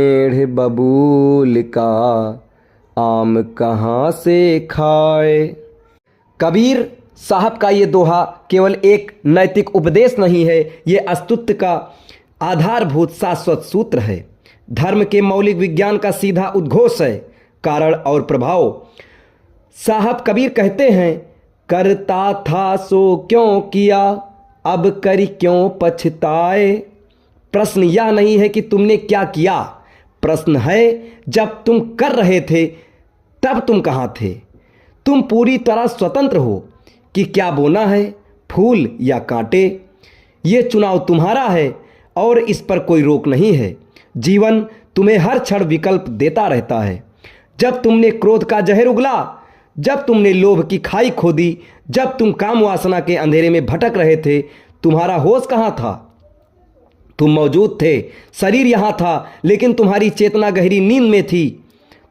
पेड़ बबूल का आम कहाँ से खाए। कबीर साहब का ये दोहा केवल एक नैतिक उपदेश नहीं है, ये अस्तित्व का आधारभूत शाश्वत सूत्र है। धर्म के मौलिक विज्ञान का सीधा उद्घोष है, कारण और प्रभाव। साहब कबीर कहते हैं, करता था सो क्यों किया, अब करी क्यों पछताए। प्रश्न यह नहीं है कि तुमने क्या किया, प्रश्न है जब तुम कर रहे थे तब तुम कहाँ थे। तुम पूरी तरह स्वतंत्र हो कि क्या बोना है, फूल या कांटे। ये चुनाव तुम्हारा है और इस पर कोई रोक नहीं है। जीवन तुम्हें हर क्षण विकल्प देता रहता है। जब तुमने क्रोध का जहर उगला, जब तुमने लोभ की खाई खोदी, जब तुम काम वासना के अंधेरे में भटक रहे थे, तुम्हारा होश कहाँ था। तुम मौजूद थे, शरीर यहाँ था, लेकिन तुम्हारी चेतना गहरी नींद में थी।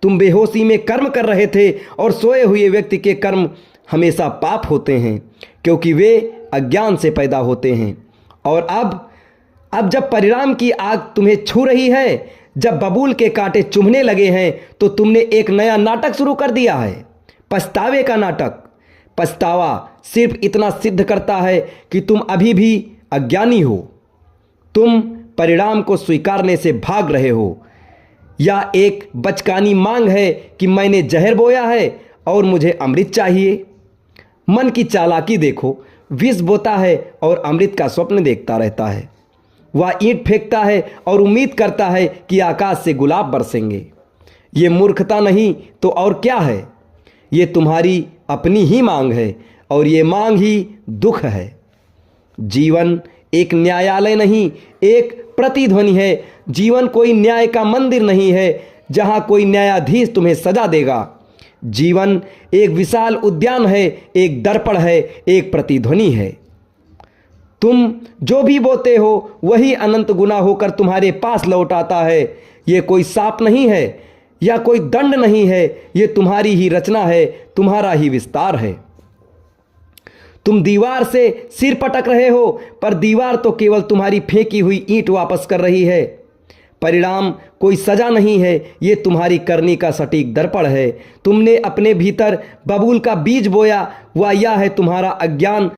तुम बेहोशी में कर्म कर रहे थे और सोए हुए व्यक्ति के कर्म हमेशा पाप होते हैं, क्योंकि वे अज्ञान से पैदा होते हैं। और अब जब परिणाम की आग तुम्हें छू रही है, जब बबूल के कांटे चुभने लगे हैं, तो तुमने एक नया नाटक शुरू कर दिया है, पछतावे का नाटक। पछतावा सिर्फ इतना सिद्ध करता है कि तुम अभी भी अज्ञानी हो। तुम परिणाम को स्वीकारने से भाग रहे हो, या एक बचकानी मांग है कि मैंने जहर बोया है और मुझे अमृत चाहिए। मन की चालाकी देखो, विष बोता है और अमृत का स्वप्न देखता रहता है। वह ईंट फेंकता है और उम्मीद करता है कि आकाश से गुलाब बरसेंगे। ये मूर्खता नहीं तो और क्या है। ये तुम्हारी अपनी ही मांग है, और ये मांग ही दुख है। जीवन एक न्यायालय नहीं, एक प्रतिध्वनि है। जीवन कोई न्याय का मंदिर नहीं है जहां कोई न्यायाधीश तुम्हें सजा देगा। जीवन एक विशाल उद्यान है, एक दर्पण है, एक प्रतिध्वनि है। तुम जो भी बोते हो वही अनंत गुना होकर तुम्हारे पास लौट आता है। ये कोई शाप नहीं है या कोई दंड नहीं है, ये तुम्हारी ही रचना है, तुम्हारा ही विस्तार है। तुम दीवार से सिर पटक रहे हो, पर दीवार तो केवल तुम्हारी फेंकी हुई ईंट वापस कर रही है। परिणाम कोई सजा नहीं है, ये तुम्हारी करनी का सटीक दर्पण है। तुमने अपने भीतर बबूल का बीज बोया, वह यह है तुम्हारा अज्ञान